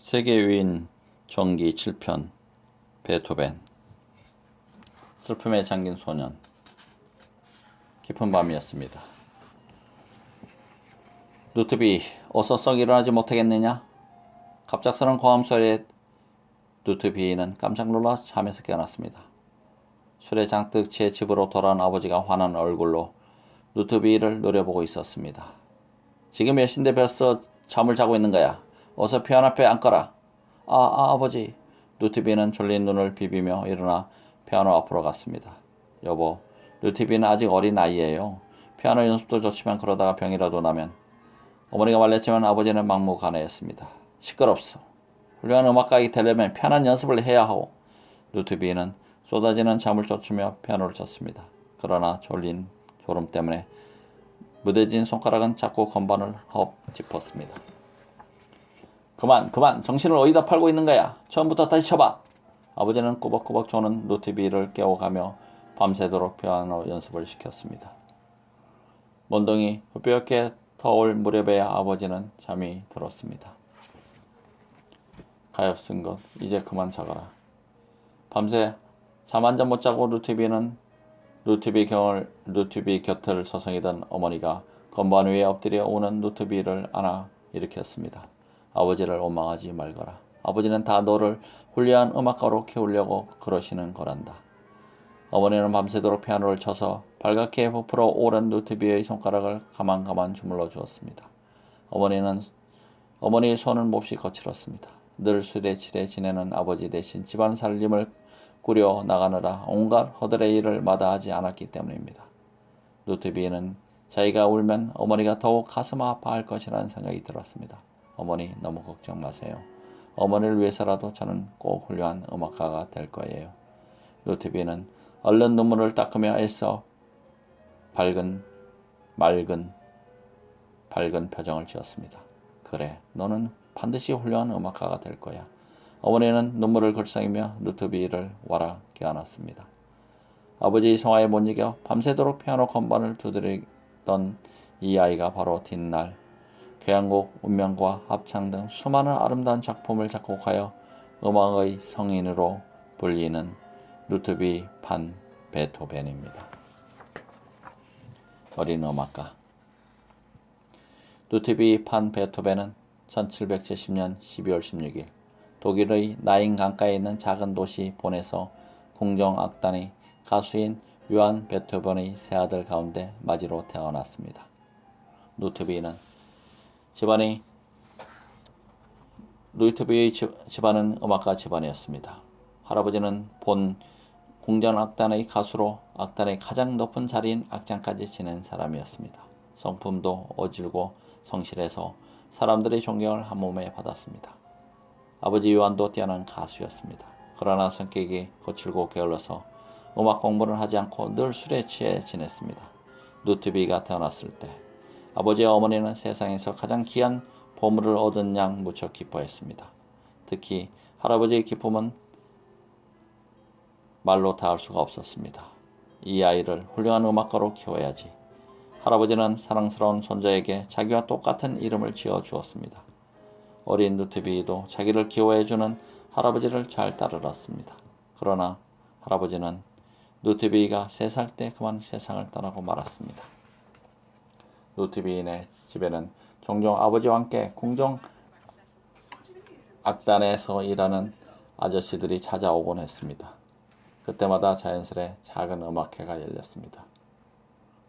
세계유인 전기 7편 베토벤. 슬픔에 잠긴 소년. 깊은 밤이었습니다. 루트비, 어서 썩 일어나지 못하겠느냐? 갑작스런 고함 소리에 루트비는 깜짝 놀라 잠에서 깨어났습니다. 술에 잔뜩 취해 집으로 돌아온 아버지가 화난 얼굴로 루트비를 노려보고 있었습니다. 지금 몇 시인데 벌써 잠을 자고 있는 거야? 어서 피아노 앞에 앉거라. 아버지. 루트비는 졸린 눈을 비비며 일어나 피아노 앞으로 갔습니다. 여보, 루트비는 아직 어린 아이예요. 피아노 연습도 좋지만 그러다가 병이라도 나면. 어머니가 말렸지만 아버지는 막무가내였습니다. 시끄럽소. 훌륭한 음악가이 되려면 편한 연습을 해야 하오. 루트비는 쏟아지는 잠을 쫓으며 피아노를 쳤습니다. 그러나 졸린 졸음 때문에 무뎌진 손가락은 자꾸 건반을 헙 짚었습니다. 그만 정신을 어디다 팔고 있는 거야. 처음부터 다시 쳐봐. 아버지는 꾸벅꾸벅 조는 루트비를 깨워가며 밤새도록 피아노 연습을 시켰습니다. 먼동이 흡벽에 터올 무렵에야 아버지는 잠이 들었습니다. 가엾은 것, 이제 그만 자거라. 밤새 잠 한 잠 못 자고 루트비 곁을 서성이던 어머니가 건반 위에 엎드려 오는 루트비를 안아 일으켰습니다. 아버지를 원망하지 말거라. 아버지는 다 너를 훌륭한 음악가로 키우려고 그러시는 거란다. 어머니는 밤새도록 피아노를 쳐서 발갛게 부풀어 오른 루트비의 손가락을 가만가만 주물러 주었습니다. 어머니의 손은 몹시 거칠었습니다. 늘 술에 취해 지내는 아버지 대신 집안 살림을 꾸려 나가느라 온갖 허들의 일을 마다하지 않았기 때문입니다. 루트비는 자기가 울면 어머니가 더욱 가슴 아파할 것이라는 생각이 들었습니다. 어머니, 너무 걱정 마세요. 어머니를 위해서라도 저는 꼭 훌륭한 음악가가 될 거예요. 루트비는 얼른 눈물을 닦으며 애써 밝은 표정을 지었습니다. 그래, 너는 반드시 훌륭한 음악가가 될 거야. 어머니는 눈물을 글썽이며 루트비를 와라 깨어났습니다. 아버지의 성화에 못 이겨 밤새도록 피아노 건반을 두드리던 이 아이가 바로 뒷날 교향곡, 운명과 합창 등 수많은 아름다운 작품을 작곡하여 음악의 성인으로 불리는 루트비 판 베토벤입니다. 어린 음악가 루트비 판 베토벤은 1770년 12월 16일 독일의 나인 강가에 있는 작은 도시 본에서 궁정악단의 가수인 요한 베토벤의 세 아들 가운데 맞이로 태어났습니다. 루트비의 집안은 음악가 집안이었습니다. 할아버지는 본 궁정악단의 가수로 악단의 가장 높은 자리인 악장까지 지낸 사람이었습니다. 성품도 어질고 성실해서 사람들의 존경을 한몸에 받았습니다. 아버지 요한도 뛰어난 가수였습니다. 그러나 성격이 거칠고 게을러서 음악 공부를 하지 않고 늘 술에 취해 지냈습니다. 루트비가 태어났을 때 아버지와 어머니는 세상에서 가장 귀한 보물을 얻은 양 무척 기뻐했습니다. 특히 할아버지의 기쁨은 말로 다 할 수가 없었습니다. 이 아이를 훌륭한 음악가로 키워야지. 할아버지는 사랑스러운 손자에게 자기와 똑같은 이름을 지어 주었습니다. 어린 루트비도 자기를 키워해주는 할아버지를 잘 따르렀습니다. 그러나 할아버지는 루트비가 3살 때 그만 세상을 떠나고 말았습니다. 루트비네 집에는 종종 아버지와 함께 궁정 악단에서 일하는 아저씨들이 찾아오곤 했습니다. 그때마다 자연스레 작은 음악회가 열렸습니다.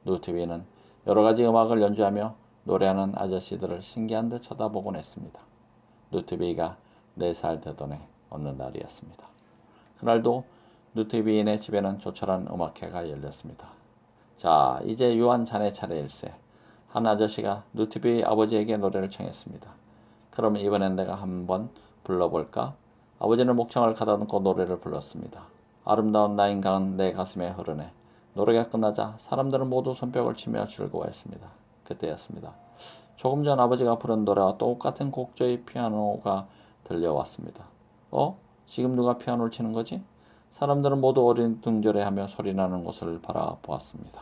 루트비는 여러 가지 음악을 연주하며 노래하는 아저씨들을 신기한 듯 쳐다보곤 했습니다. 루트비가 4살 되던 해 어느 날이었습니다. 그날도 루트비네 집에는 조촐한 음악회가 열렸습니다. 자, 이제 요한 자네 차례일세. 한 아저씨가 루트비 아버지에게 노래를 청했습니다. 그럼 이번엔 내가 한번 불러볼까? 아버지는 목청을 가다듬고 노래를 불렀습니다. 아름다운 나인강은 내 가슴에 흐르네. 노래가 끝나자 사람들은 모두 손뼉을 치며 즐거워했습니다. 그때였습니다. 조금 전 아버지가 부른 노래와 똑같은 곡조의 피아노가 들려왔습니다. 지금 누가 피아노를 치는 거지? 사람들은 모두 어리둥절해하며 소리나는 곳을 바라보았습니다.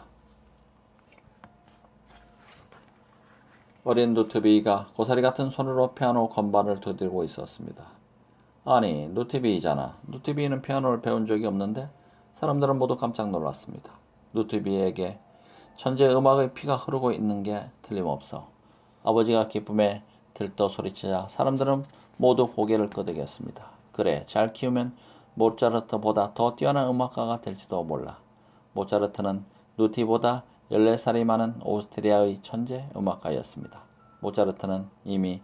어린 누트비가 고사리 같은 손으로 피아노 건반을 두들고 있었습니다. 아니, 누트비이잖아. 누트비는 피아노를 배운 적이 없는데? 사람들은 모두 깜짝 놀랐습니다. 누트비에게 천재 음악의 피가 흐르고 있는 게 틀림없어. 아버지가 기쁨에 들떠 소리치자 사람들은 모두 고개를 끄덕였습니다. 그래, 잘 키우면 모차르트보다 더 뛰어난 음악가가 될지도 몰라. 모차르트는 누티보다 14살이 많은 오스트리아의 천재 음악가였습니다. 모차르트는 이미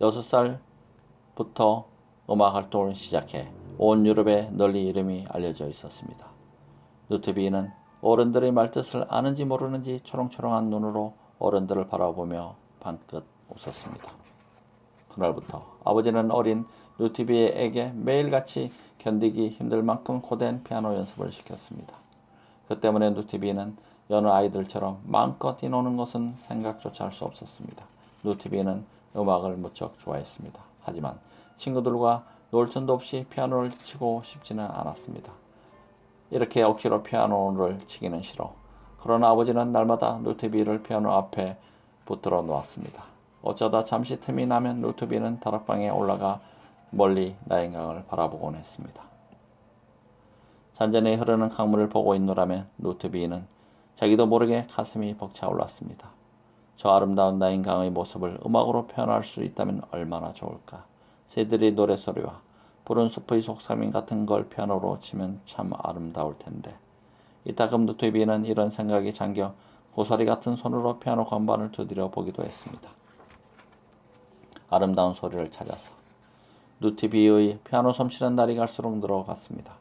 6살부터 음악 활동을 시작해 온 유럽에 널리 이름이 알려져 있었습니다. 누트비는 어른들의 말뜻을 아는지 모르는지 초롱초롱한 눈으로 어른들을 바라보며 방긋 웃었습니다. 그날부터 아버지는 어린 누트비에게 매일같이 견디기 힘들 만큼 고된 피아노 연습을 시켰습니다. 그 때문에 누트비는 여느 아이들처럼 마음껏 뛰노는 것은 생각조차 할 수 없었습니다. 누트비는 음악을 무척 좋아했습니다. 하지만 친구들과 놀 틈도 없이 피아노를 치고 싶지는 않았습니다. 이렇게 억지로 피아노를 치기는 싫어. 그러나 아버지는 날마다 누트비를 피아노 앞에 붙들어 놓았습니다. 어쩌다 잠시 틈이 나면 누트비는 다락방에 올라가 멀리 나인강을 바라보곤 했습니다. 잔잔히 흐르는 강물을 보고 있노라면 누트비는 자기도 모르게 가슴이 벅차올랐습니다. 저 아름다운 나인강의 모습을 음악으로 표현할 수 있다면 얼마나 좋을까. 새들의 노래소리와 푸른 숲의 속삭임 같은 걸 피아노로 치면 참 아름다울 텐데. 이따금 누트비는 이런 생각이 잠겨 고사리 같은 손으로 피아노 건반을 두드려 보기도 했습니다. 아름다운 소리를 찾아서. 누트비의 피아노 솜씨는 날이 갈수록 늘어갔습니다.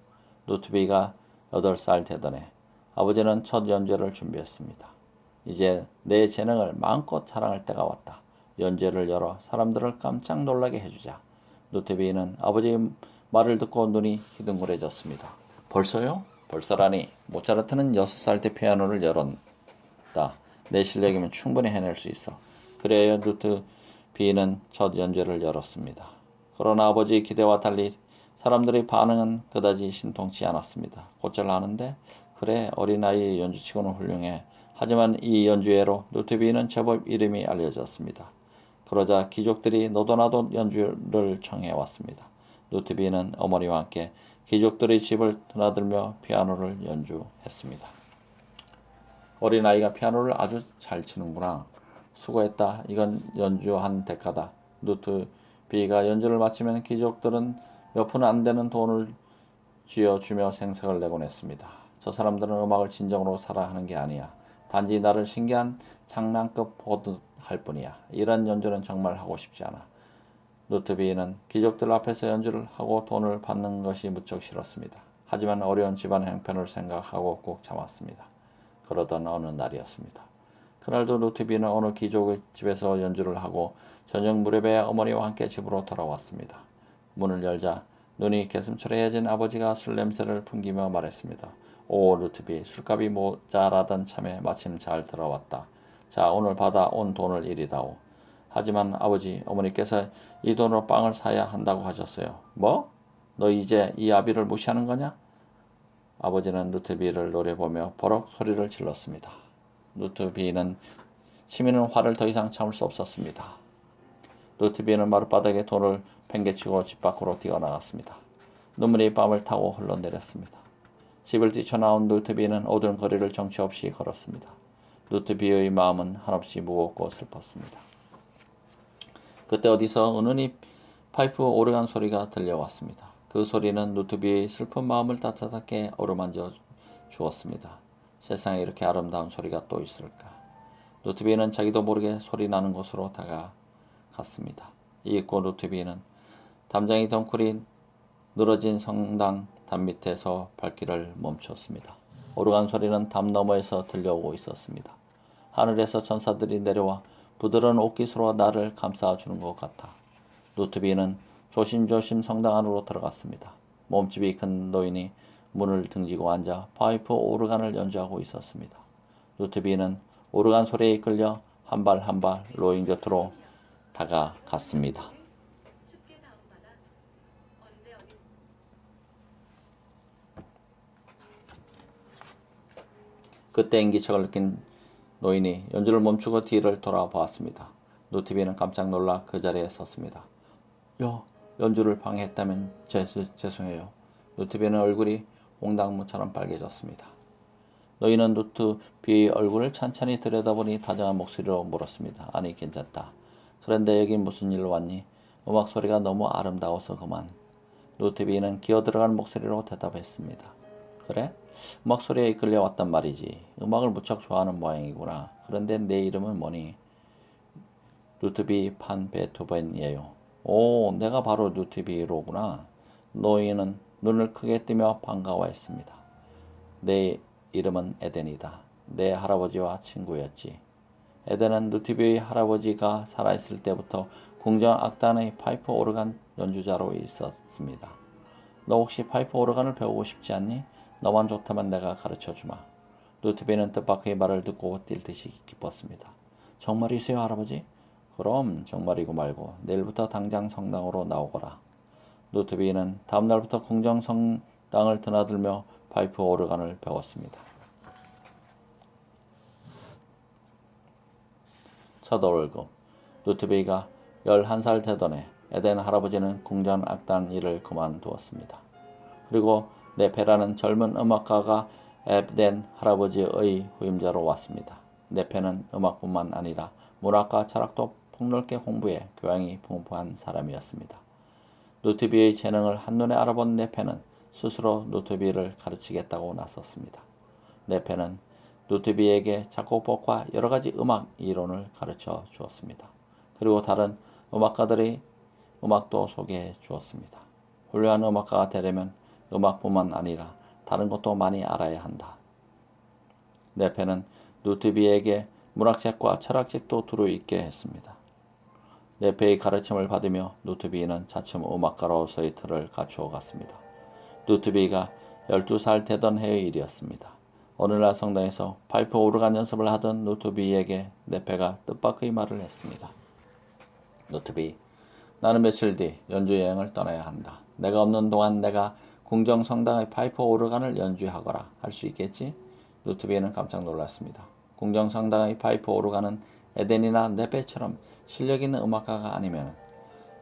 누트비가 8살 되던 해 아버지는 첫 연주를 준비했습니다. 이제 내 재능을 마음껏 자랑할 때가 왔다. 연주를 열어 사람들을 깜짝 놀라게 해주자. 누트비는 아버지의 말을 듣고 눈이 희둥그레졌습니다. 벌써요? 벌써라니. 모차르트는 6살 때 피아노를 열었다. 내 실력이면 충분히 해낼 수 있어. 그래야 누트비는 첫 연주를 열었습니다. 그러나 아버지의 기대와 달리 사람들의 반응은 그다지 신통치 않았습니다. 곧잘 하는데? 그래, 어린아이의 연주치고는 훌륭해. 하지만 이 연주회로 누트비는 제법 이름이 알려졌습니다. 그러자 귀족들이 너도나도 연주를 청해왔습니다. 누트비는 어머니와 함께 귀족들의 집을 드나들며 피아노를 연주했습니다. 어린아이가 피아노를 아주 잘 치는구나. 수고했다. 이건 연주한 대가다. 누트비가 연주를 마치면 귀족들은 몇 푼 안 되는 돈을 쥐어주며 생색을 내곤 했습니다. 저 사람들은 음악을 진정으로 사라 하는 게 아니야. 단지 나를 신기한 장난급 보듯 할 뿐이야. 이런 연주는 정말 하고 싶지 않아. 누트비는 귀족들 앞에서 연주를 하고 돈을 받는 것이 무척 싫었습니다. 하지만 어려운 집안의 형편을 생각하고 꾹 참았습니다. 그러던 어느 날이었습니다. 그날도 누트비는 어느 귀족의 집에서 연주를 하고 저녁 무렵에 어머니와 함께 집으로 돌아왔습니다. 문을 열자 눈이 개슴츠레해진 아버지가 술 냄새를 풍기며 말했습니다. 오, 누트비, 술값이 모자라던 참에 마침 잘 들어왔다. 자, 오늘 받아 온 돈을 이리다오. 하지만 아버지, 어머니께서 이 돈으로 빵을 사야 한다고 하셨어요. 뭐? 너 이제 이 아비를 무시하는 거냐? 아버지는 누트비를 노려보며 버럭 소리를 질렀습니다. 누트비는 치미는 화를 더 이상 참을 수 없었습니다. 누트비는 마룻바닥에 돈을 팽개치고 집 밖으로 뛰어나갔습니다. 눈물이 뺨을 타고 흘러내렸습니다. 집을 뛰쳐나온 누트비는 어두운 거리를 정처 없이 걸었습니다. 누트비의 마음은 한없이 무겁고 슬펐습니다. 그때 어디서 은은히 파이프 오르간 소리가 들려왔습니다. 그 소리는 누트비의 슬픈 마음을 따뜻하게 어루만져 주었습니다. 세상에 이렇게 아름다운 소리가 또 있을까. 누트비는 자기도 모르게 소리 나는 곳으로 다가갔습니다. 이윽고 누트비는 담장이 덩쿨이 늘어진 성당 담 밑에서 발길을 멈췄습니다. 오르간 소리는 담 너머에서 들려오고 있었습니다. 하늘에서 천사들이 내려와 부드러운 옷깃으로 나를 감싸주는 것 같아. 누트비는 조심조심 성당 안으로 들어갔습니다. 몸집이 큰 노인이 문을 등지고 앉아 파이프 오르간을 연주하고 있었습니다. 누트비는 오르간 소리에 이끌려 한 발 한 발 노인 곁으로 다가갔습니다. 그때 인기척을 느낀 노인이 연주를 멈추고 뒤를 돌아보았습니다. 노트비는 깜짝 놀라 그 자리에 섰습니다. 연주를 방해했다면 죄송해요. 노트비는 얼굴이 홍당무처럼 빨개졌습니다. 노인은 노트비의 얼굴을 천천히 들여다보니 다정한 목소리로 물었습니다. 아니 괜찮다. 그런데 여긴 무슨 일로 왔니? 음악 소리가 너무 아름다워서 그만. 노트비는 기어들어가는 목소리로 대답했습니다. 그래? 음악 소리에 이끌려 왔단 말이지. 음악을 무척 좋아하는 모양이구나. 그런데 내 이름은 뭐니? 루트비 판 베토벤이에요. 오, 내가 바로 루트비로구나. 노인은 눈을 크게 뜨며 반가워했습니다. 내 이름은 에덴이다. 내 할아버지와 친구였지. 에덴은 루트비의 할아버지가 살아있을 때부터 궁정 악단의 파이프 오르간 연주자로 있었습니다. 너 혹시 파이프 오르간을 배우고 싶지 않니? 너만 좋다면 내가 가르쳐주마. 루트비는 뜻밖의 말을 듣고 뛸 듯이 기뻤습니다. 정말이세요, 할아버지? 그럼 정말이고 말고 내일부터 당장 성당으로 나오거라. 루트비는 다음날부터 궁정 성당을 드나들며 파이프 오르간을 배웠습니다. 첫 월급. 루트비가 11살 되던 해 에덴 할아버지는 궁전 악단 일을 그만두었습니다. 그리고 네페라는 젊은 음악가가 에덴 할아버지의 후임자로 왔습니다. 네페는 음악뿐만 아니라 문학과 철학도 폭넓게 공부해 교양이 풍부한 사람이었습니다. 루트비의 재능을 한눈에 알아본 네페는 스스로 루트비를 가르치겠다고 나섰습니다. 네페는 루트비에게 작곡법과 여러가지 음악 이론을 가르쳐 주었습니다. 그리고 다른 음악가들의 음악도 소개해 주었습니다. 훌륭한 음악가가 되려면 음악뿐만 아니라 다른 것도 많이 알아야 한다. 네페는 루트비에게 문학책과 철학책도 두루 읽게 했습니다. 네페의 가르침을 받으며 루트비는 차츰 음악가로서의 틀을 갖추어 갔습니다. 루트비가 12살 되던 해의 일이었습니다. 어느 날 성당에서 파이프 오르간 연습을 하던 루트비에게 네페가 뜻밖의 말을 했습니다. 루트비, 나는 며칠 뒤 연주 여행을 떠나야 한다. 내가 없는 동안 내가 궁정 성당의 파이프 오르간을 연주하거라 할 수 있겠지? 루트비는 깜짝 놀랐습니다. 궁정 성당의 파이프 오르간은 에덴이나 네페처럼 실력 있는 음악가가 아니면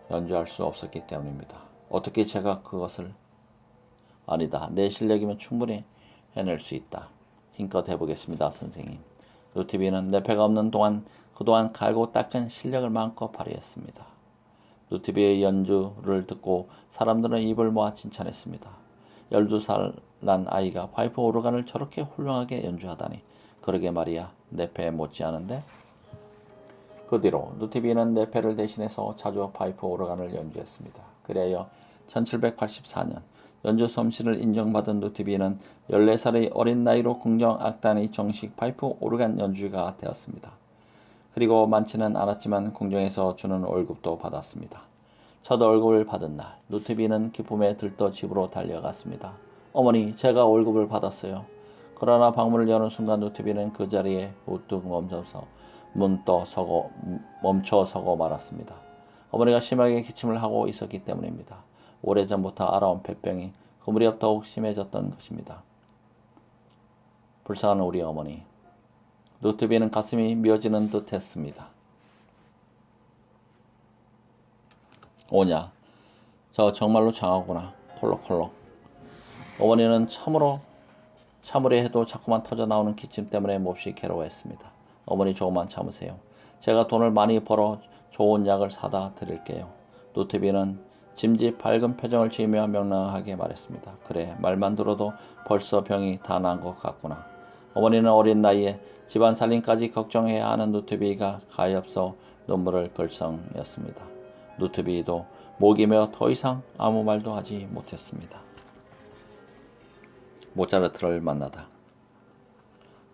연주할 수 없었기 때문입니다. 어떻게 제가 그것을? 아니다. 내 실력이면 충분히 해낼 수 있다. 힘껏 해보겠습니다, 선생님. 루트비는 네페가 없는 동안 그동안 갈고 닦은 실력을 마음껏 발휘했습니다. 루트비의 연주를 듣고 사람들은 입을 모아 칭찬했습니다. 12살 난 아이가 파이프 오르간을 저렇게 훌륭하게 연주하다니. 그러게 말이야. 네페에 못지않은데? 그 뒤로 루트비는 네페를 대신해서 자주 파이프 오르간을 연주했습니다. 그리하여 1784년 연주 솜씨를 인정받은 루트비는 14살의 어린 나이로 궁정 악단의 정식 파이프 오르간 연주가 되었습니다. 그리고 많지는 않았지만 궁정에서 주는 월급도 받았습니다. 첫 월급을 받은 날 루트비는 기쁨에 들떠 집으로 달려갔습니다. 어머니, 제가 월급을 받았어요. 그러나 방문을 여는 순간 루트비는 그 자리에 우뚝 멈춰 서고 말았습니다. 어머니가 심하게 기침을 하고 있었기 때문입니다. 오래전부터 알아온 폐병이 그 무렵 더욱 심해졌던 것입니다. 불쌍한 우리 어머니. 루트비는 가슴이 미어지는 듯 했습니다. 오냐, 저 정말로 장하구나. 콜록콜록. 어머니는 참으려 해도 자꾸만 터져나오는 기침 때문에 몹시 괴로워했습니다. 어머니 조금만 참으세요. 제가 돈을 많이 벌어 좋은 약을 사다 드릴게요. 루트비는 짐짓 밝은 표정을 지으며 명랑하게 말했습니다. 그래, 말만 들어도 벌써 병이 다 난 것 같구나. 어머니는 어린 나이에 집안 살림까지 걱정해야 하는 루트비가 가엾어 눈물을 글썽였습니다. 루트비도 목이 메어 더 이상 아무 말도 하지 못했습니다. 모차르트를 만나다.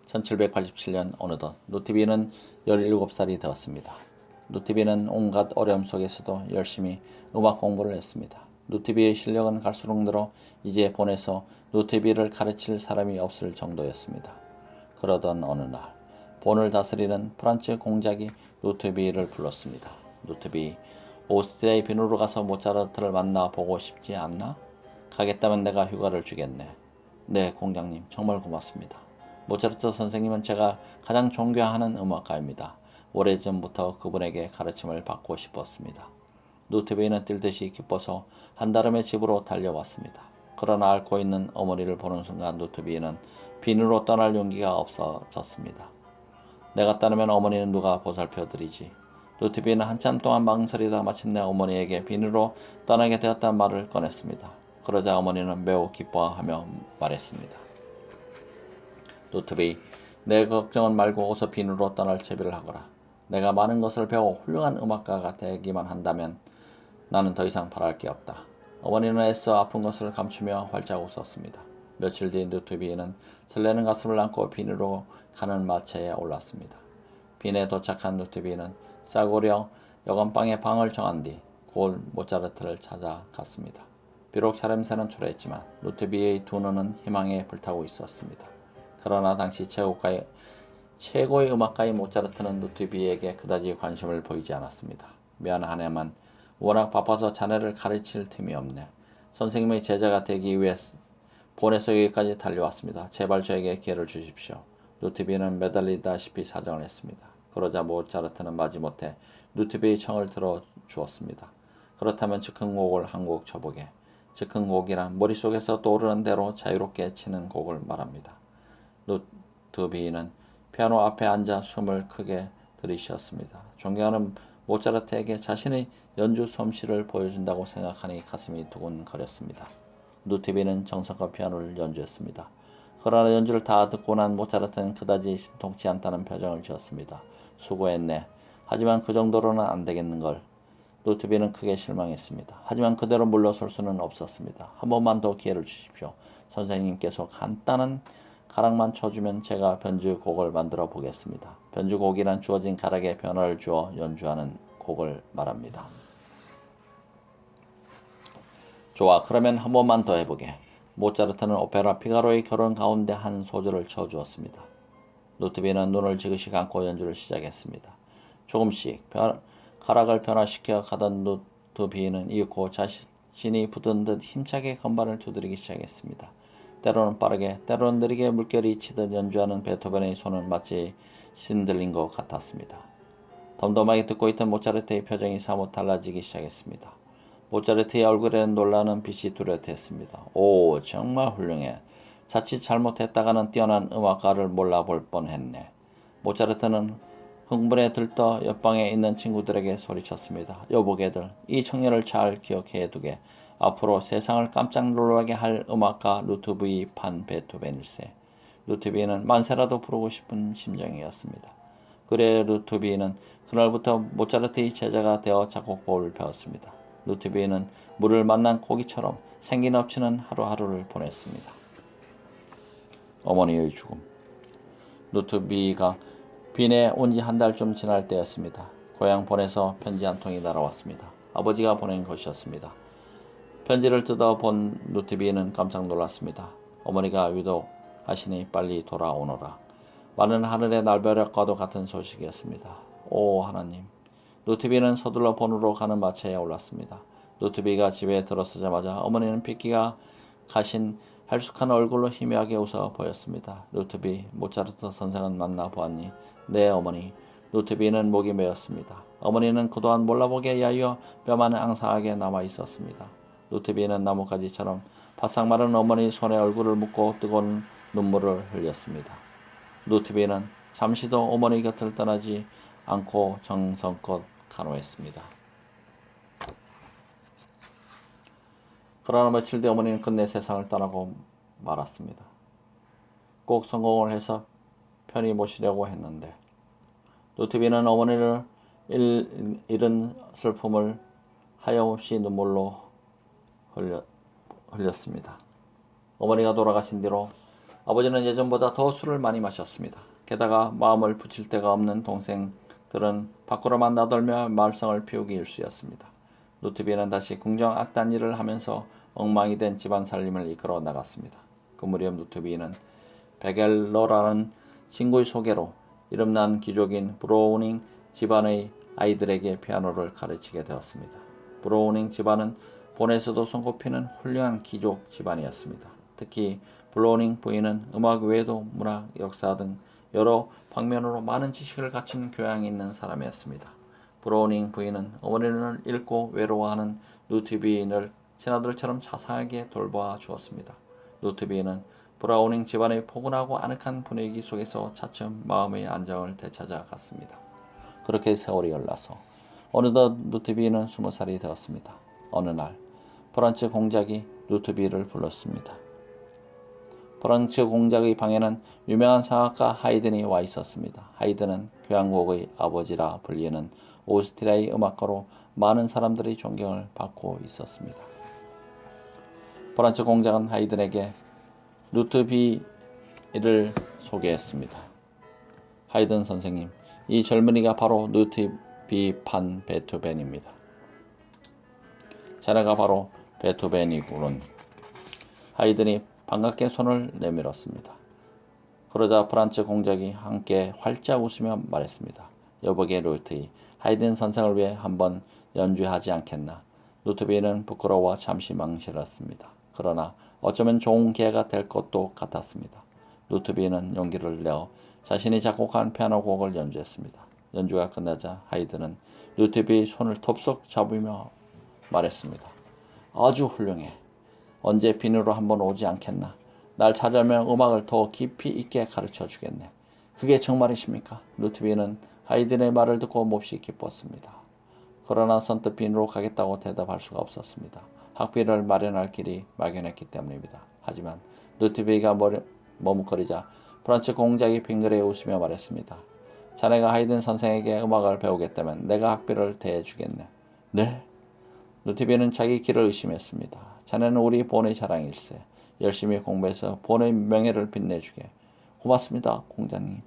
1787년 어느덧 루트비는 17살이 되었습니다. 루트비는 온갖 어려움 속에서도 열심히 음악 공부를 했습니다. 루트비의 실력은 갈수록 늘어 이제 본에서 루트비를 가르칠 사람이 없을 정도였습니다. 그러던 어느 날 본을 다스리는 프란츠 공작이 루트비를 불렀습니다. 루트비, 오스트리아의 비누로 가서 모차르트를 만나 보고 싶지 않나? 가겠다면 내가 휴가를 주겠네. 네, 공장님, 정말 고맙습니다. 모차르트 선생님은 제가 가장 존경하는 음악가입니다. 오래전부터 그분에게 가르침을 받고 싶었습니다. 누트비는 뛸듯이 기뻐서 한달음에 집으로 달려왔습니다. 그러나 앓고 있는 어머니를 보는 순간 누트비는 빈으로 떠날 용기가 없어졌습니다. 내가 따르면 어머니는 누가 보살펴드리지? 누트비는 한참 동안 망설이다 마침내 어머니에게 빈으로 떠나게 되었다는 말을 꺼냈습니다. 그러자 어머니는 매우 기뻐하며 말했습니다. 누트비, 내 걱정은 말고 어서 빈으로 떠날 채비를 하거라. 내가 많은 것을 배워 훌륭한 음악가가 되기만 한다면 나는 더 이상 바랄 게 없다. 어머니는 애써 아픈 것을 감추며 활짝 웃었습니다. 며칠 뒤 누트비는 설레는 가슴을 안고 빈으로 가는 마차에 올랐습니다. 빈에 도착한 누트비는 싸구려 여건방에 방을 정한 뒤 곧 모차르트를 찾아갔습니다. 비록 차림새는 초라했지만 누트비의 두 눈은 희망에 불타고 있었습니다. 그러나 당시 최고의 음악가인 모차르트는 누트비에게 그다지 관심을 보이지 않았습니다. 미안하네만 워낙 바빠서 자네를 가르칠 틈이 없네. 선생님의 제자가 되기 위해 본에서 여기까지 달려왔습니다. 제발 저에게 기회를 주십시오. 누트비는 매달리다시피 사정을 했습니다. 그러자 모차르트는 마지못해 누트비의 청을 들어 주었습니다. 그렇다면 즉흥곡을 한 곡 쳐보게. 즉흥곡이란 머릿속에서 떠오르는 대로 자유롭게 치는 곡을 말합니다. 누트비는 피아노 앞에 앉아 숨을 크게 들이쉬었습니다. 존경하는 모차르트에게 자신의 연주 솜씨를 보여준다고 생각하니 가슴이 두근거렸습니다. 누트비는 정성껏 피아노를 연주했습니다. 그러나 연주를 다 듣고 난 모차르트는 그다지 신통치 않다는 표정을 지었습니다. 수고했네. 하지만 그 정도로는 안 되겠는걸. 누트비는 크게 실망했습니다. 하지만 그대로 물러설 수는 없었습니다. 한 번만 더 기회를 주십시오. 선생님께서 간단한 가락만 쳐주면 제가 변주곡을 만들어 보겠습니다. 변주곡이란 주어진 가락에 변화를 주어 연주하는 곡을 말합니다. 좋아, 그러면 한 번만 더 해보게. 모차르트는 오페라 피가로의 결혼 가운데 한 소절을 쳐주었습니다. 누트비는 눈을 지그시 감고 연주를 시작했습니다. 조금씩 가락을 변화시켜 가던 누트비는 이윽고 자신이 붙은 듯 힘차게 건반을 두드리기 시작했습니다. 때로는 빠르게, 때로는 느리게 물결이 치듯 연주하는 베토벤의 손은 마치 신들린 것 같았습니다. 덤덤하게 듣고 있던 모차르트의 표정이 사뭇 달라지기 시작했습니다. 모차르트의 얼굴에는 놀라는 빛이 뚜렷했습니다. 오, 정말 훌륭해. 자칫 잘못했다가는 뛰어난 음악가를 몰라볼 뻔했네. 모차르트는 흥분에 들떠 옆방에 있는 친구들에게 소리쳤습니다. 여보게들, 이 청년을 잘 기억해두게. 앞으로 세상을 깜짝 놀라게 할 음악가 루트비 판 베토벤일세. 루트비는 만세라도 부르고 싶은 심정이었습니다. 그래 루트비는 그날부터 모차르트의 제자가 되어 작곡법을 배웠습니다. 루트비는 물을 만난 고기처럼 생기 넘치는 하루하루를 보냈습니다. 어머니의 죽음. 루트비가 빈에 온 지 한 달쯤 지날 때였습니다. 고향 본에서 편지 한 통이 날아왔습니다. 아버지가 보낸 것이었습니다. 편지를 뜯어본 누트비는 깜짝 놀랐습니다. 어머니가 위독하시니 빨리 돌아오너라. 많은 하늘의 날벼락과도 같은 소식이었습니다. 오 하나님. 누트비는 서둘러 본으로 가는 마차에 올랐습니다. 누트비가 집에 들어서자마자 어머니는 핏기가 가신 할숙한 얼굴로 희미하게 웃어 보였습니다. 누트비, 모차르트 선생은 만나보았니? 네 어머니. 누트비는 목이 메었습니다. 어머니는 그동안 몰라보게 야유어 뼈만 앙상하게 남아있었습니다. 누트비는 나뭇가지처럼 바싹 마른 어머니 손에 얼굴을 묻고 뜨거운 눈물을 흘렸습니다. 누트비는 잠시도 어머니 곁을 떠나지 않고 정성껏 간호했습니다. 그러나 며칠 뒤 어머니는 끝내 세상을 떠나고 말았습니다. 꼭 성공을 해서 편히 모시려고 했는데 누트비는 어머니를 잃은 슬픔을 하염없이 눈물로 흘렸습니다. 어머니가 돌아가신 뒤로 아버지는 예전보다 더 술을 많이 마셨습니다. 게다가 마음을 붙일 데가 없는 동생들은 밖으로만 나돌며 말썽을 피우기 일쑤였습니다. 누트비는 다시 궁정 악단 일을 하면서 엉망이 된 집안 살림을 이끌어 나갔습니다. 그 무렵 누트비는 베겔러라는 친구의 소개로 이름난 귀족인 브로우닝 집안의 아이들에게 피아노를 가르치게 되었습니다. 브로우닝 집안은 본에서도 손꼽히는 훌륭한 귀족 집안이었습니다. 특히 브로닝 부인은 음악 외에도 문학, 역사 등 여러 방면으로 많은 지식을 갖춘 교양이 있는 사람이었습니다. 브로닝 부인은 어머니를 잃고 외로워하는 누트비인을 친아들처럼 자상하게 돌봐 주었습니다. 누트비인은 브라우닝 집안의 포근하고 아늑한 분위기 속에서 차츰 마음의 안정을 되찾아 갔습니다. 그렇게 세월이 흘러서 어느덧 누트비는 20살이 되었습니다. 어느 날 프란츠 공작이 누트비를 불렀습니다. 프란츠 공작의 방에는 유명한 성악가 하이든이 와 있었습니다. 하이든은 교향곡의 아버지라 불리는 오스트리아의 음악가로 많은 사람들이 존경을 받고 있었습니다. 프란츠 공작은 하이든에게 누트비를 소개했습니다. 하이든 선생님, 이 젊은이가 바로 누트비 판 베토벤입니다. 자네가 바로 베토벤이구는. 하이든이 반갑게 손을 내밀었습니다. 그러자 프란츠 공작이 함께 활짝 웃으며 말했습니다. 여보게 루트이, 하이든 선생을 위해 한번 연주하지 않겠나. 누트비는 부끄러워 잠시 망설였습니다. 그러나 어쩌면 좋은 기회가 될 것도 같았습니다. 누트비는 용기를 내어 자신이 작곡한 피아노 곡을 연주했습니다. 연주가 끝나자 하이든은 누트비의 손을 덥석 잡으며 말했습니다. 아주 훌륭해. 언제 빈으로 한번 오지 않겠나. 날 찾아오면 음악을 더 깊이 있게 가르쳐 주겠네. 그게 정말이십니까? 누트비는 하이든의 말을 듣고 몹시 기뻤습니다. 그러나 선뜻 빈으로 가겠다고 대답할 수가 없었습니다. 학비를 마련할 길이 막연했기 때문입니다. 하지만 누트비가 머뭇거리자 프란츠 공작이 빙그레 웃으며 말했습니다. 자네가 하이든 선생에게 음악을 배우겠다면 내가 학비를 대주겠네. 네? 누트비는 자기 길을 의심했습니다. 자네는 우리 본의 자랑일세. 열심히 공부해서 본의 명예를 빛내주게. 고맙습니다, 공자님.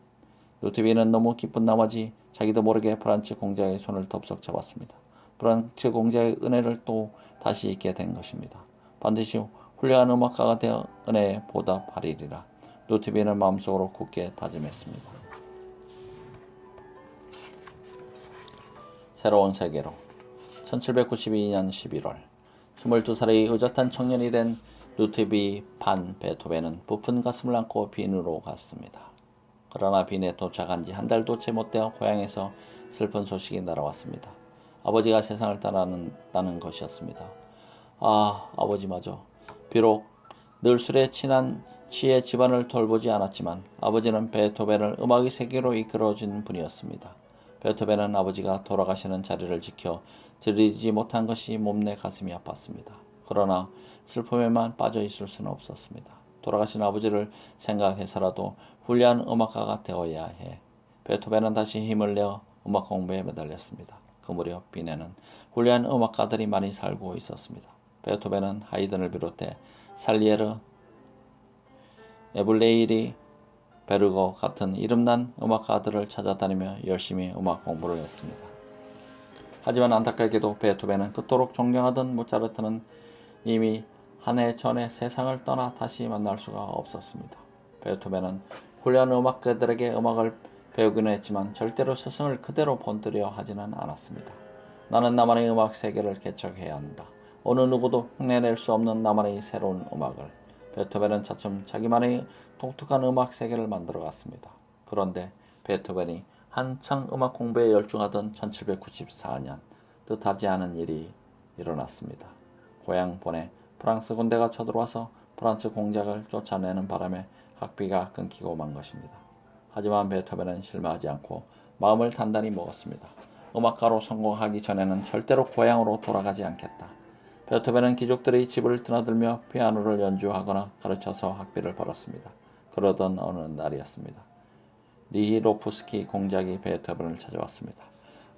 누트비는 너무 기쁜 나머지 자기도 모르게 프란츠 공작의 손을 덥석 잡았습니다. 프란츠 공작의 은혜를 또 다시 잊게 된 것입니다. 반드시 훌륭한 음악가가 되어 은혜에 보답하리라. 누트비는 마음속으로 굳게 다짐했습니다. 새로운 세계로 1792년 11월 22살의 의젓한 청년이 된 누트비 판 베토벤은 부푼 가슴을 안고 빈으로 갔습니다. 그러나 빈에 도착한 지 한 달도 채 못 되어 고향에서 슬픈 소식이 날아왔습니다. 아버지가 세상을 떠났다는 것이었습니다. 아, 아버지마저 비록 늘 술에 친한 시의 집안을 돌보지 않았지만 아버지는 베토벤을 음악의 세계로 이끌어준 분이었습니다. 베토벤은 아버지가 돌아가시는 자리를 지켜 드리지 못한 것이 몸내 가슴이 아팠습니다. 그러나 슬픔에만 빠져 있을 수는 없었습니다. 돌아가신 아버지를 생각해서라도 훌륭한 음악가가 되어야 해. 베토벤은 다시 힘을 내어 음악 공부에 매달렸습니다. 그 무렵 빈에는 훌륭한 음악가들이 많이 살고 있었습니다. 베토벤은 하이든을 비롯해 살리에르, 에블레이리, 베르거 같은 이름난 음악가들을 찾아다니며 열심히 음악 공부를 했습니다. 하지만 안타깝게도 베토벤은 그토록 존경하던 모차르트는 이미 한 해 전에 세상을 떠나 다시 만날 수가 없었습니다. 베토벤은 훌륭한 음악가들에게 음악을 배우기는 했지만 절대로 스승을 그대로 본뜨려 하지는 않았습니다. 나는 나만의 음악 세계를 개척해야 한다. 어느 누구도 흉내낼 수 없는 나만의 새로운 음악을. 베토벤은 차츰 자기만의 독특한 음악 세계를 만들어갔습니다. 그런데 베토벤이 한창 음악 공부에 열중하던 1794년 뜻하지 않은 일이 일어났습니다. 고향 본에 프랑스 군대가 쳐들어와서 프란츠 공작을 쫓아내는 바람에 학비가 끊기고 만 것입니다. 하지만 베토벤은 실망하지 않고 마음을 단단히 먹었습니다. 음악가로 성공하기 전에는 절대로 고향으로 돌아가지 않겠다. 베토벤은 귀족들의 집을 드나들며 피아노를 연주하거나 가르쳐서 학비를 벌었습니다. 그러던 어느 날이었습니다. 리히로프스키 공작이 베토벤을 찾아왔습니다.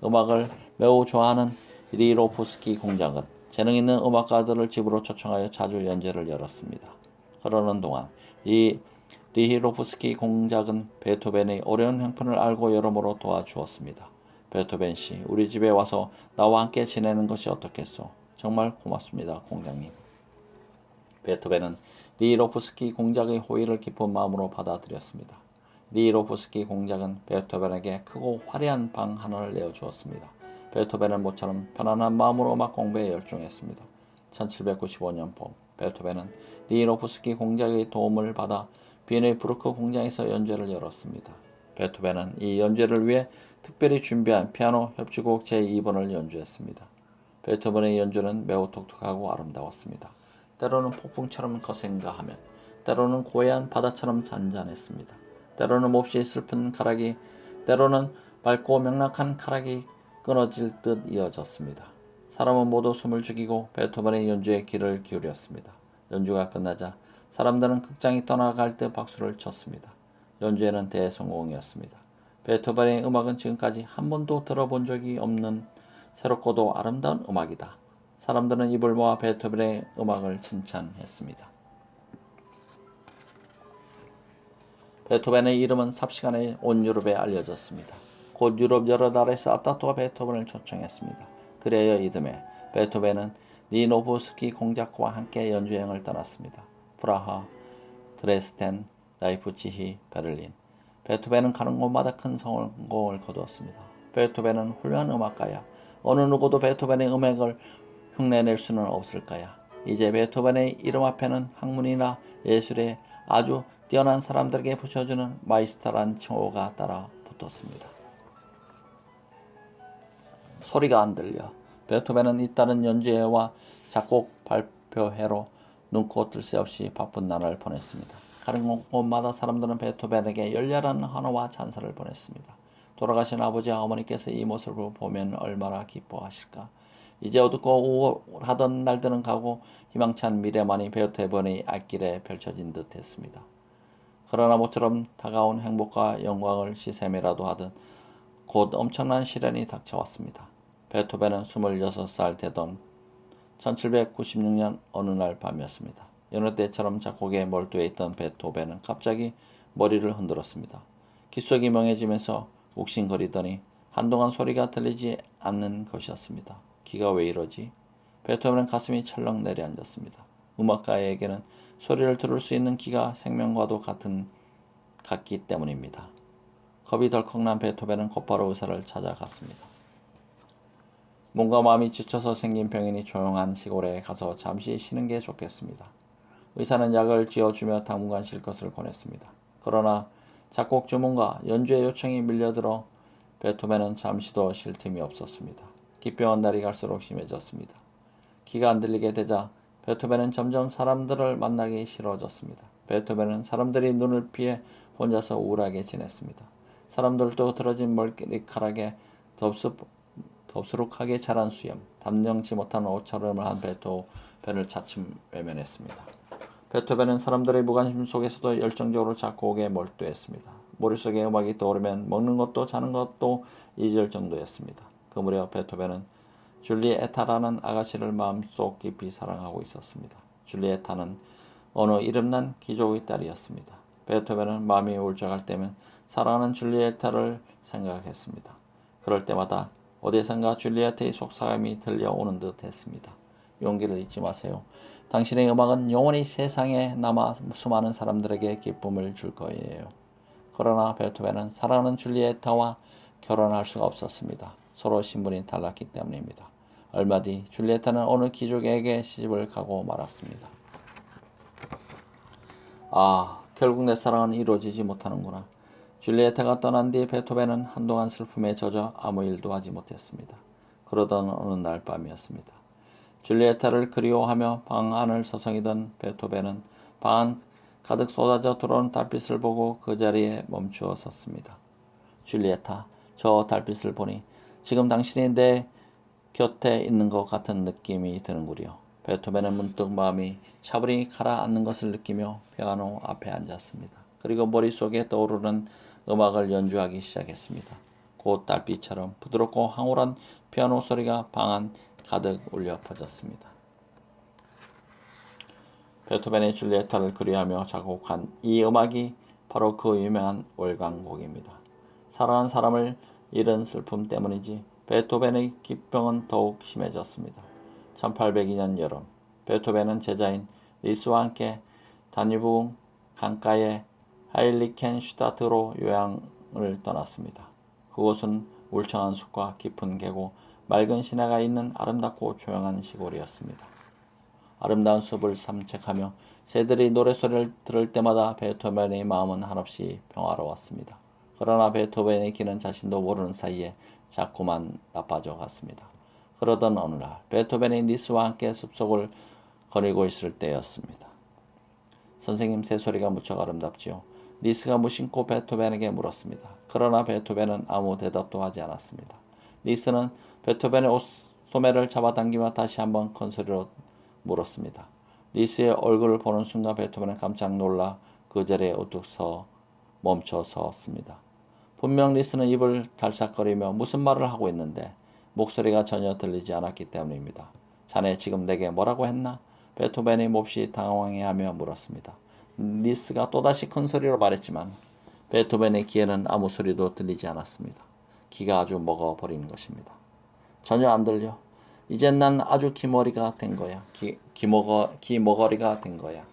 음악을 매우 좋아하는 리히로프스키 공작은 재능 있는 음악가들을 집으로 초청하여 자주 연주를 열었습니다. 그러는 동안 리히로프스키 공작은 베토벤의 어려운 형편을 알고 여러모로 도와주었습니다. 베토벤 씨, 우리 집에 와서 나와 함께 지내는 것이 어떻겠소? 정말 고맙습니다, 공장님. 베토벤은 리히로프스키 공작의 호의를 깊은 마음으로 받아들였습니다. 리히로프스키 공작은 베토벤에게 크고 화려한 방 하나를 내어주었습니다. 베토벤은 모처럼 편안한 마음으로 음악 공부에 열중했습니다. 1795년 봄 베토벤은 니노프스키 공작의 도움을 받아 비엔의 브루크 공장에서 연주회를 열었습니다. 베토벤은 이 연주회를 위해 특별히 준비한 피아노 협주곡 제2번을 연주했습니다. 베토벤의 연주는 매우 독특하고 아름다웠습니다. 때로는 폭풍처럼 거센가하면 때로는 고요한 바다처럼 잔잔했습니다. 때로는 몹시 슬픈 가락이, 때로는 맑고 명랑한 가락이 끊어질 듯 이어졌습니다. 사람은 모두 숨을 죽이고 베토벤의 연주에 귀를 기울였습니다. 연주가 끝나자 사람들은 극장이 떠나갈 때 박수를 쳤습니다. 연주회는 대성공이었습니다. 베토벤의 음악은 지금까지 한 번도 들어본 적이 없는 새롭고도 아름다운 음악이다. 사람들은 입을 모아 베토벤의 음악을 칭찬했습니다. 베토벤의 이름은 삽시간에 온 유럽에 알려졌습니다. 곧 유럽 여러 나라에서 아타토가 베토벤을 초청했습니다. 그래여 이듬해 베토벤은 니노프스키 공작과 함께 연주여행을 떠났습니다. 프라하, 드레스덴, 라이프치히, 베를린. 베토벤은 가는 곳마다 큰 성공을 거두었습니다. 베토벤은 훌륭한 음악가야. 어느 누구도 베토벤의 음악을 흉내낼 수는 없을 거야. 이제 베토벤의 이름 앞에는 학문이나 예술에 아주 뛰어난 사람들에게 붙여주는 마이스터란 칭호가 따라 붙었습니다. 소리가 안 들려. 베토벤은 잇따른 연주회와 작곡 발표회로 눈코 뜰 새 없이 바쁜 날을 보냈습니다. 가는 곳마다 사람들은 베토벤에게 열렬한 환호와 찬사를 보냈습니다. 돌아가신 아버지와 어머니께서 이 모습을 보면 얼마나 기뻐하실까. 이제 어둡고 우울하던 날들은 가고 희망찬 미래만이 베토벤의 앞길에 펼쳐진 듯 했습니다. 그러나 모처럼 다가온 행복과 영광을 시샘이라도 하듯 곧 엄청난 시련이 닥쳐왔습니다. 베토벤은 26살 되던 1796년 어느 날 밤이었습니다. 여느 때처럼 작곡에 몰두해 있던 베토벤은 갑자기 머리를 흔들었습니다. 귓속이 멍해지면서 욱신거리더니 한동안 소리가 들리지 않는 것이었습니다. 귀가 왜 이러지? 베토벤은 가슴이 철렁 내려앉았습니다. 음악가에게는 소리를 들을 수 있는 귀가 생명과도 같기 때문입니다. 겁이 덜컥 난 베토벤은 곧바로 의사를 찾아갔습니다. 몸과 마음이 지쳐서 생긴 병인이 조용한 시골에 가서 잠시 쉬는 게 좋겠습니다. 의사는 약을 지어주며 당분간 쉴 것을 권했습니다. 그러나 작곡 주문과 연주회 요청이 밀려들어 베토벤은 잠시도 쉴 틈이 없었습니다. 기병은 날이 갈수록 심해졌습니다. 귀가 안 들리게 되자 베토벤은 점점 사람들을 만나기 싫어졌습니다. 베토벤은 사람들이 눈을 피해 혼자서 우울하게 지냈습니다. 사람들도 들어진 머리카락에 덥수룩하게 자란 수염, 담령치 못한 옷차림을 한 베토벤을 차츰 외면했습니다. 베토벤은 사람들의 무관심 속에서도 열정적으로 작곡에 몰두했습니다. 머릿속에 음악이 떠오르면 먹는 것도 자는 것도 잊을 정도였습니다. 그 무렵 베토벤은 줄리에타라는 아가씨를 마음속 깊이 사랑하고 있었습니다. 줄리에타는 어느 이름난 귀족의 딸이었습니다. 베토벤은 마음이 울적할 때면 사랑하는 줄리에타를 생각했습니다. 그럴 때마다 어디선가 줄리에타의 속삭임이 들려오는 듯 했습니다. 용기를 잊지 마세요. 당신의 음악은 영원히 세상에 남아 수많은 사람들에게 기쁨을 줄 거예요. 그러나 베토벤은 사랑하는 줄리에타와 결혼할 수가 없었습니다. 서로 신분이 달랐기 때문입니다. 얼마 뒤 줄리에타는 어느 귀족에게 시집을 가고 말았습니다. 결국 내 사랑은 이루어지지 못하는구나. 줄리에타가 떠난 뒤 베토벤은 한동안 슬픔에 젖어 아무 일도 하지 못했습니다. 그러던 어느 날 밤이었습니다. 줄리에타를 그리워하며 방 안을 서성이던 베토벤은 방 안 가득 쏟아져 들어온 달빛을 보고 그 자리에 멈추어 섰습니다. 줄리에타, 저 달빛을 보니 지금 당신이 내 곁에 있는 것 같은 느낌이 드는구려. 베토벤은 문득 마음이 차분히 가라앉는 것을 느끼며 피아노 앞에 앉았습니다. 그리고 머릿속에 떠오르는 음악을 연주하기 시작했습니다. 곧 달빛처럼 부드럽고 황홀한 피아노 소리가 방 안 가득 울려 퍼졌습니다. 베토벤의 줄리에타를 그리하며 작곡한 이 음악이 바로 그 유명한 월광곡입니다. 사랑한 사람을 잃은 슬픔 때문인지 베토벤의 기병은 더욱 심해졌습니다. 1802년 여름, 베토벤은 제자인 리스와 함께 다뉴브 강가의 하일리켄슈타트로 요양을 떠났습니다. 그곳은 울창한 숲과 깊은 계곡, 맑은 시내가 있는 아름답고 조용한 시골이었습니다. 아름다운 숲을 산책하며 새들이 노래소리를 들을 때마다 베토벤의 마음은 한없이 평화로웠습니다. 그러나 베토벤의 귀는 자신도 모르는 사이에 자꾸만 나빠져 갔습니다. 그러던 어느 날 베토벤이 리스와 함께 숲속을 거닐고 있을 때였습니다. 선생님, 새소리가 무척 아름답지요. 리스가 무심코 베토벤에게 물었습니다. 그러나 베토벤은 아무 대답도 하지 않았습니다. 리스는 베토벤의 옷소매를 잡아당기며 다시 한번 큰 소리로 물었습니다. 리스의 얼굴을 보는 순간 베토벤은 깜짝 놀라 그 자리에 우뚝 멈춰 섰습니다. 분명 리스는 입을 달싹거리며 무슨 말을 하고 있는데 목소리가 전혀 들리지 않았기 때문입니다. 자네 지금 내게 뭐라고 했나? 베토벤이 몹시 당황해하며 물었습니다. 리스가 또다시 큰 소리로 말했지만 베토벤의 귀에는 아무 소리도 들리지 않았습니다. 귀가 아주 먹어버린 것입니다. 전혀 안 들려. 이젠 난 아주 기머리가 된 거야. 기머거리가 된 거야.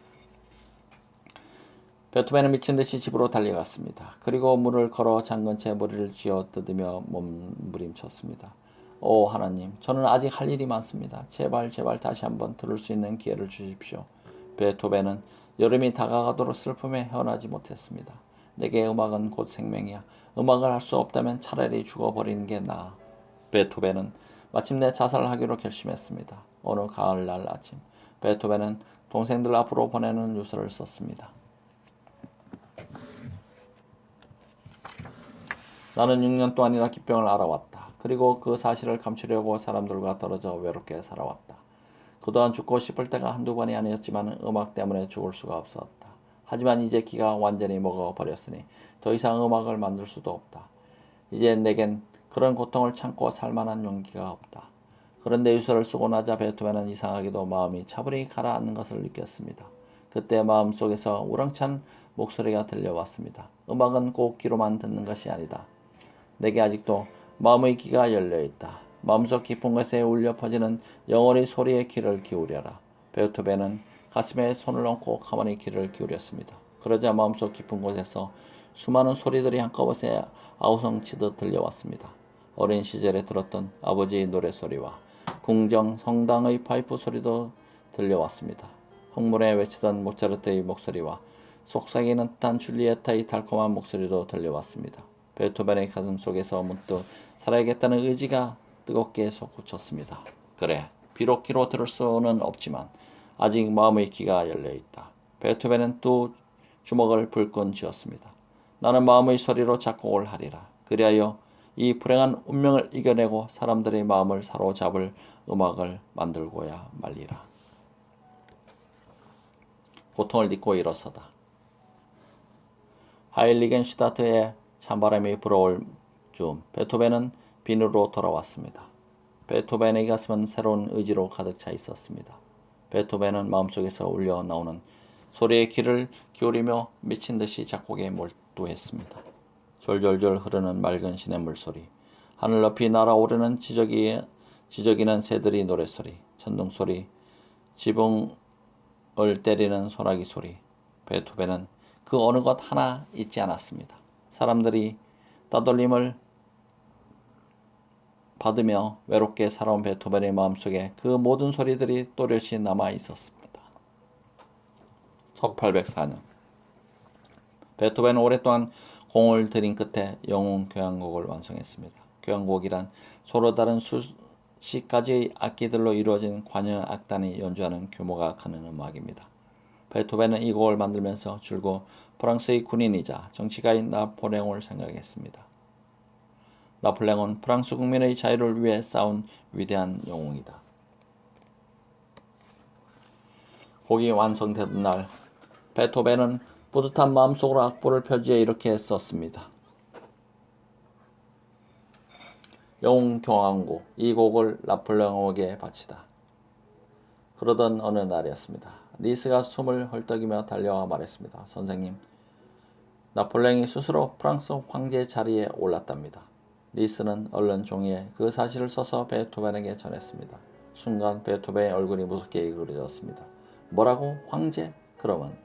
베토벤은 미친 듯이 집으로 달려갔습니다. 그리고 문을 걸어 잠근 채 머리를 쥐어 뜯으며 몸부림쳤습니다. 오 하나님, 저는 아직 할 일이 많습니다. 제발 다시 한번 들을 수 있는 기회를 주십시오. 베토벤은 여름이 다가가도록 슬픔에 헤어나지 못했습니다. 내게 음악은 곧 생명이야. 음악을 할 수 없다면 차라리 죽어버리는 게 나아. 베토벤은 마침내 자살하기로 결심했습니다. 어느 가을날 아침 베토벤은 동생들 앞으로 보내는 유서를 썼습니다. 나는 6년 동안이나 기병을 알아왔다. 그리고 그 사실을 감추려고 사람들과 떨어져 외롭게 살아왔다. 그동안 죽고 싶을 때가 한두 번이 아니었지만 음악 때문에 죽을 수가 없었다. 하지만 이제 기가 완전히 먹어버렸으니 더 이상 음악을 만들 수도 없다. 이제 내겐 그런 고통을 참고 살만한 용기가 없다. 그런데 유서를 쓰고 나자 베토벤은 이상하게도 마음이 차분히 가라앉는 것을 느꼈습니다. 그때 마음속에서 우렁찬 목소리가 들려왔습니다. 음악은 꼭 귀로만 듣는 것이 아니다. 내게 아직도 마음의 귀가 열려있다. 마음속 깊은 곳에 울려 퍼지는 영혼의 소리에 귀를 기울여라. 베토벤은 가슴에 손을 얹고 가만히 귀를 기울였습니다. 그러자 마음속 깊은 곳에서 수많은 소리들이 한꺼번에 아우성치듯 들려왔습니다. 어린 시절에 들었던 아버지의 노래소리와 궁정 성당의 파이프 소리도 들려왔습니다. 흥분에 외치던 모차르트의 목소리와 속삭이는 듯한 줄리에타의 달콤한 목소리도 들려왔습니다. 베토벤의 가슴 속에서 문득 살아야겠다는 의지가 뜨겁게 솟구쳤습니다. 그래, 비록 귀로 들을 수는 없지만 아직 마음의 귀가 열려있다. 베토벤은 또 주먹을 불끈 쥐었습니다. 나는 마음의 소리로 작곡을 하리라. 그리하여 이 불행한 운명을 이겨내고 사람들의 마음을 사로잡을 음악을 만들고야 말리라. 고통을 잊고 일어서다. 하일리겐슈타트에 찬바람이 불어올 즈음 베토벤은 빈으로 돌아왔습니다. 베토벤의 가슴은 새로운 의지로 가득 차 있었습니다. 베토벤은 마음속에서 울려 나오는 소리에 귀를 기울이며 미친 듯이 작곡에 몰두했습니다. 졸졸졸 흐르는 맑은 시냇물 소리, 하늘 높이 날아오르는 지저귀는 새들이 노랫소리, 천둥소리, 지붕을 때리는 소나기 소리. 베토벤은 그 어느 것 하나 잊지 않았습니다. 사람들이 따돌림을 받으며 외롭게 살아온 베토벤의 마음속에 그 모든 소리들이 또렷이 남아 있었습니다. 1804년 베토벤은 오랫동안 공을 들인 끝에 영웅 교향곡을 완성했습니다. 교향곡이란 서로 다른 수십 가지의 악기들로 이루어진 관여 악단이 연주하는 규모가 큰 음악입니다. 베토벤은 이 곡을 만들면서 줄곧 프랑스의 군인이자 정치가인 나폴레옹을 생각했습니다. 나폴레옹은 프랑스 국민의 자유를 위해 싸운 위대한 영웅이다. 곡이 완성되던 날 베토벤은 뿌듯한 마음속으로 악보를 펴지어 이렇게 썼습니다. 영웅 교향곡, 이 곡을 나폴레옹에게 바치다. 그러던 어느 날이었습니다. 리스가 숨을 헐떡이며 달려와 말했습니다. 선생님, 나폴레옹이 스스로 프랑스 황제 자리에 올랐답니다. 리스는 얼른 종이에 그 사실을 써서 베토벤에게 전했습니다. 순간 베토벤의 얼굴이 무섭게 일그러졌습니다. 뭐라고? 황제? 그러면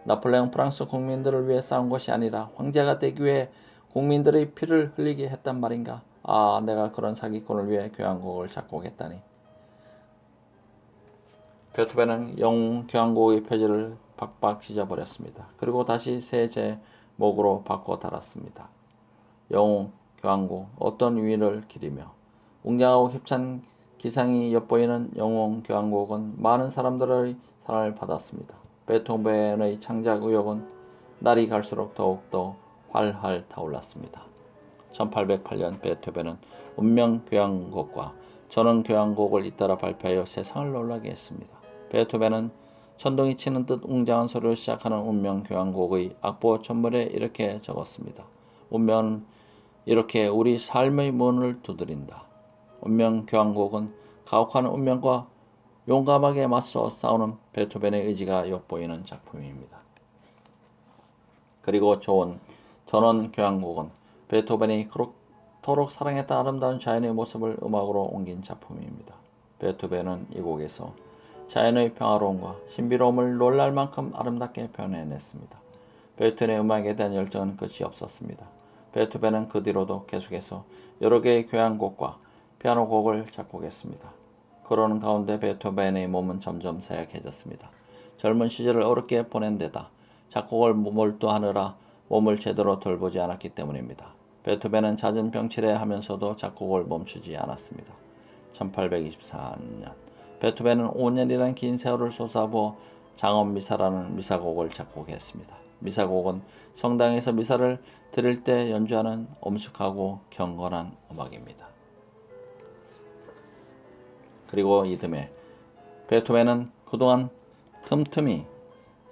나폴레옹 프랑스 국민들을 위해 싸운 것이 아니라 황제가 되기 위해 국민들의 피를 흘리게 했단 말인가? 아, 내가 그런 사기꾼을 위해 교향곡을 작곡했다니. 베토벤은 영웅 교향곡의 표지를 박박 찢어버렸습니다. 그리고 다시 새 제목으로 바꿔 달았습니다. 영웅 교향곡 어떤 위를 기리며 웅장하고 힘찬 기상이 엿보이는 영웅 교향곡은 많은 사람들의 사랑을 받았습니다. 베토벤의 창작 의욕은 날이 갈수록 더욱더 활활 타올랐습니다. 1808년 베토벤은 운명 교향곡과 전원 교향곡을 잇따라 발표하여 세상을 놀라게 했습니다. 베토벤은 천둥이 치는 듯 웅장한 소리로 시작하는 운명 교향곡의 악보 전문에 이렇게 적었습니다. 운명은 이렇게 우리 삶의 문을 두드린다. 운명 교향곡은 가혹한 운명과 용감하게 맞서 싸우는 베토벤의 의지가 엿보이는 작품입니다. 그리고 전원 교향곡은 베토벤이 그토록 사랑했던 아름다운 자연의 모습을 음악으로 옮긴 작품입니다. 베토벤은 이 곡에서 자연의 평화로움과 신비로움을 놀랄 만큼 아름답게 표현해냈습니다. 베토벤의 음악에 대한 열정은 끝이 없었습니다. 베토벤은 그 뒤로도 계속해서 여러 개의 교향곡과 피아노 곡을 작곡했습니다. 그러는 가운데 베토벤의 몸은 점점 쇠약해졌습니다. 젊은 시절을 어렵게 보낸 데다 작곡을 몰두하느라 몸을 제대로 돌보지 않았기 때문입니다. 베토벤은 잦은 병치레 하면서도 작곡을 멈추지 않았습니다. 1824년 베토벤은 5년이라는 긴 세월을 쏟아부어 장엄미사라는 미사곡을 작곡했습니다. 미사곡은 성당에서 미사를 드릴 때 연주하는 엄숙하고 경건한 음악입니다. 그리고 이듬해 베토벤은 그동안 틈틈이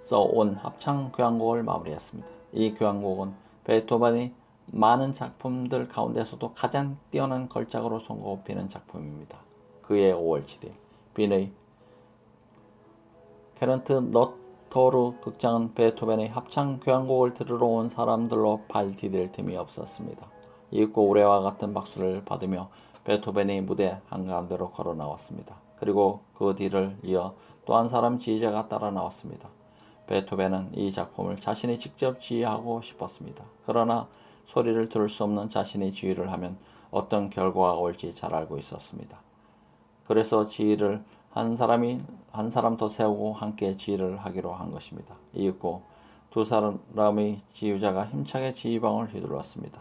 써온 합창 교향곡을 마무리했습니다. 이 교향곡은 베토벤이 많은 작품들 가운데서도 가장 뛰어난 걸작으로 손꼽히는 작품입니다. 그해 5월 7일 빈의 케런트 너터루 극장은 베토벤의 합창 교향곡을 들으러 온 사람들로 발 디딜 틈이 없었습니다. 이윽고 우레와 같은 박수를 받으며 베토벤이 무대 한가운데로 걸어 나왔습니다. 그리고 그 뒤를 이어 또 한 사람 지휘자가 따라 나왔습니다. 베토벤은 이 작품을 자신이 직접 지휘하고 싶었습니다. 그러나 소리를 들을 수 없는 자신이 지휘를 하면 어떤 결과가 올지 잘 알고 있었습니다. 그래서 지휘를 한 사람 더 세우고 함께 지휘를 하기로 한 것입니다. 이윽고 두 사람의 지휘자가 힘차게 지휘방을 휘둘렀습니다.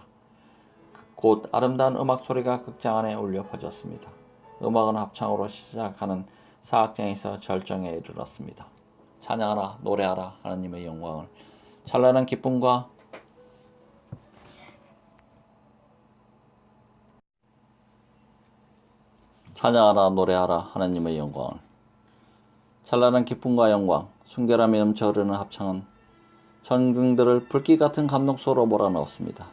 곧 아름다운 음악 소리가 극장 안에 울려 퍼졌습니다. 음악은 합창으로 시작하는 사악장에서 절정에 이르렀습니다. 찬양하라 노래하라 하나님의 영광을 찬란한 기쁨과 찬양하라 노래하라 하나님의 영광을 찬란한 기쁨과 영광 순결함이 넘쳐 흐르는 합창은 전궁들을 불길 같은 감동 속으로 몰아넣었습니다.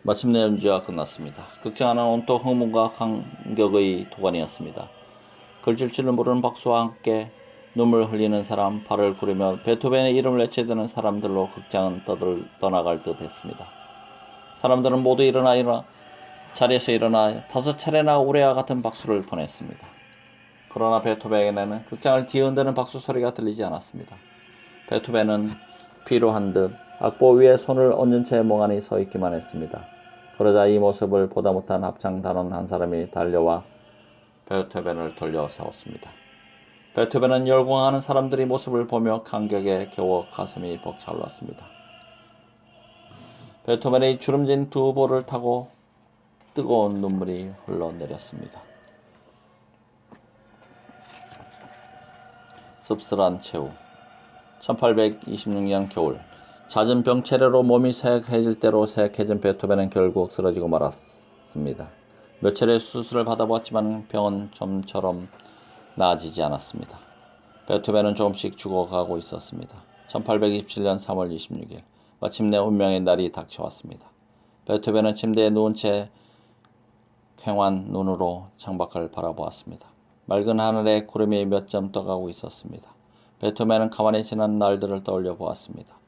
마침내 연주가 끝났습니다. 극장 안은 온통 흥분과 감격의 도가니였습니다. 글줄 줄을 모르는 박수와 함께 눈물 흘리는 사람, 발을 구르며 베토벤의 이름을 외치드는 사람들로 극장은 떠나갈 듯 했습니다. 사람들은 모두 자리에서 일어나 5차례나 우레와 같은 박수를 보냈습니다. 그러나 베토벤에게는 극장을 뒤흔드는 박수 소리가 들리지 않았습니다. 베토벤은 피로한 듯 악보 위에 손을 얹은 채 멍하니 서 있기만 했습니다. 그러자 이 모습을 보다 못한 합창단원 한 사람이 달려와 베토벤을 돌려 세웠습니다. 베토벤은 열광하는 사람들의 모습을 보며 감격에 겨워 가슴이 벅차올랐습니다. 베토벤의 주름진 두 볼을 타고 뜨거운 눈물이 흘러내렸습니다. 씁쓸한 최후 1826년 겨울 잦은 병체레로 몸이 쇠약해질 대로 쇠약해진 베토벤은 결국 쓰러지고 말았습니다. 몇 차례 수술을 받아보았지만 병은 좀처럼 나아지지 않았습니다. 베토벤은 조금씩 죽어가고 있었습니다. 1827년 3월 26일 마침내 운명의 날이 닥쳐왔습니다. 베토벤은 침대에 누운 채 퀭한 눈으로 창밖을 바라보았습니다. 맑은 하늘에 구름이 몇 점 떠가고 있었습니다. 베토벤은 가만히 지난 날들을 떠올려 보았습니다.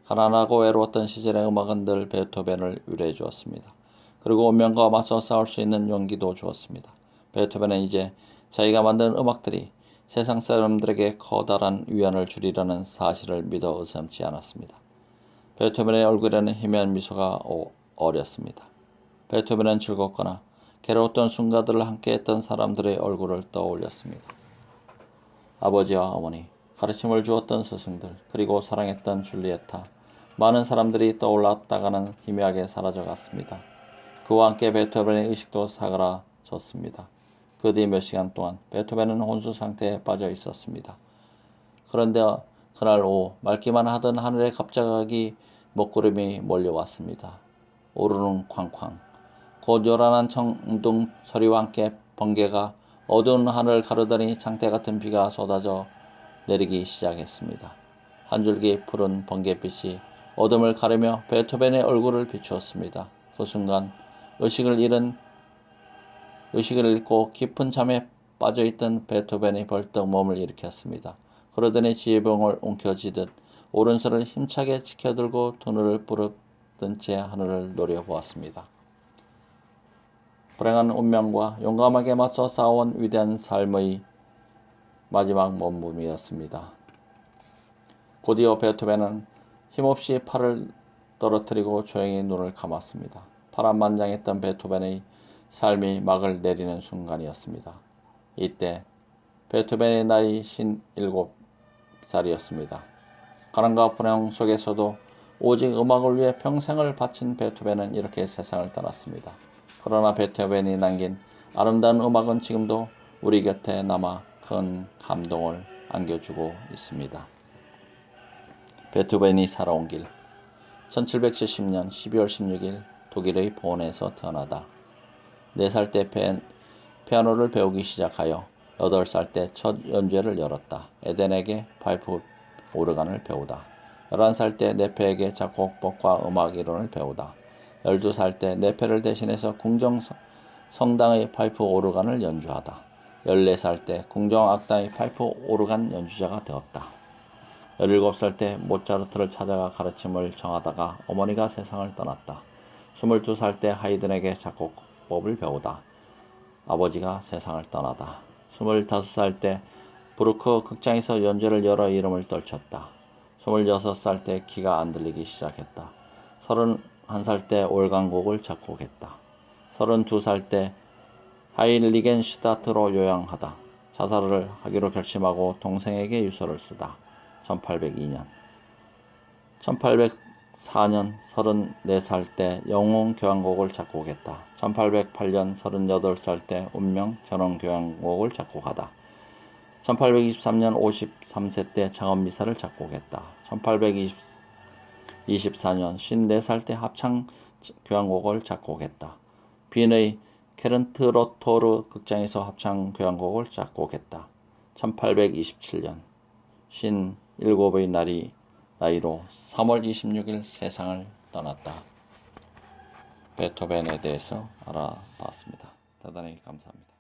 가난하고 외로웠던 시절의 음악은 늘 베토벤을 위로해 주었습니다. 그리고 운명과 맞서 싸울 수 있는 용기도 주었습니다. 베토벤은 이제 자기가 만든 음악들이 세상 사람들에게 커다란 위안을 주리라는 사실을 믿어 의심치 않았습니다. 베토벤의 얼굴에는 희미한 미소가 어렸습니다. 베토벤은 즐겁거나 괴로웠던 순간들을 함께했던 사람들의 얼굴을 떠올렸습니다. 아버지와 어머니, 가르침을 주었던 스승들, 그리고 사랑했던 줄리에타, 많은 사람들이 떠올랐다가는 희미하게 사라져갔습니다. 그와 함께 베토벤의 의식도 사그라졌습니다. 그 뒤 몇 시간 동안 베토벤은 혼수 상태에 빠져 있었습니다. 그런데 그날 오후 맑기만 하던 하늘에 갑자기 먹구름이 몰려왔습니다. 오르는 쾅쾅. 곧 요란한 청둥 소리와 함께 번개가 어두운 하늘을 가르더니 장대 같은 비가 쏟아져 내리기 시작했습니다. 한 줄기 푸른 번개빛이 어둠을 가르며 베토벤의 얼굴을 비추었습니다. 그 순간 의식을 잃고 깊은 잠에 빠져있던 베토벤이 벌떡 몸을 일으켰습니다. 그러더니 지혜병을 움켜쥐듯 오른손을 힘차게 치켜들고 두 눈을 부릅뜬 채 하늘을 노려보았습니다. 불행한 운명과 용감하게 맞서 싸워온 위대한 삶의 마지막 몸부림이었습니다. 곧이어 베토벤은 힘없이 팔을 떨어뜨리고 조용히 눈을 감았습니다. 파란만장했던 베토벤의 삶이 막을 내리는 순간이었습니다. 이때 베토벤의 나이 57살이었습니다. 가난과 불행 속에서도 오직 음악을 위해 평생을 바친 베토벤은 이렇게 세상을 떠났습니다. 그러나 베토벤이 남긴 아름다운 음악은 지금도 우리 곁에 남아 큰 감동을 안겨주고 있습니다. 베토벤이 살아온 길. 1770년 12월 16일 독일의 본에서 태어나다. 4살 때 피아노를 배우기 시작하여 8살 때 첫 연주회를 열었다. 에덴에게 파이프 오르간을 배우다. 11살 때 네페에게 작곡법과 음악 이론을 배우다. 12살 때 네페를 대신해서 궁정 성당의 파이프 오르간을 연주하다. 14살 때 궁정 악단의 파이프 오르간 연주자가 되었다. 17살 때 모차르트를 찾아가 가르침을 정하다가 어머니가 세상을 떠났다. 22살 때 하이든에게 작곡법을 배우다 아버지가 세상을 떠나다. 25살 때 브루크 극장에서 연주를 열어 이름을 떨쳤다. 26살 때 귀가 안 들리기 시작했다. 31살 때 올강곡을 작곡했다. 32살 때 하일리겐슈타트로 요양하다. 자살을 하기로 결심하고 동생에게 유서를 쓰다. 1802년 1804년 34살 때 영웅교향곡을 작곡했다. 1808년 38살 때 운명 전원교향곡을 작곡하다. 1823년 53세 때 장엄미사를 작곡했다. 1824년 54살 때 합창교향곡을 작곡했다. 빈의 케른트로토르 극장에서 합창교향곡을 작곡했다. 1827년 57의 나이로 3월 26일 세상을 떠났다. 베토벤에 대해서 알아봤습니다. 대단히 감사합니다.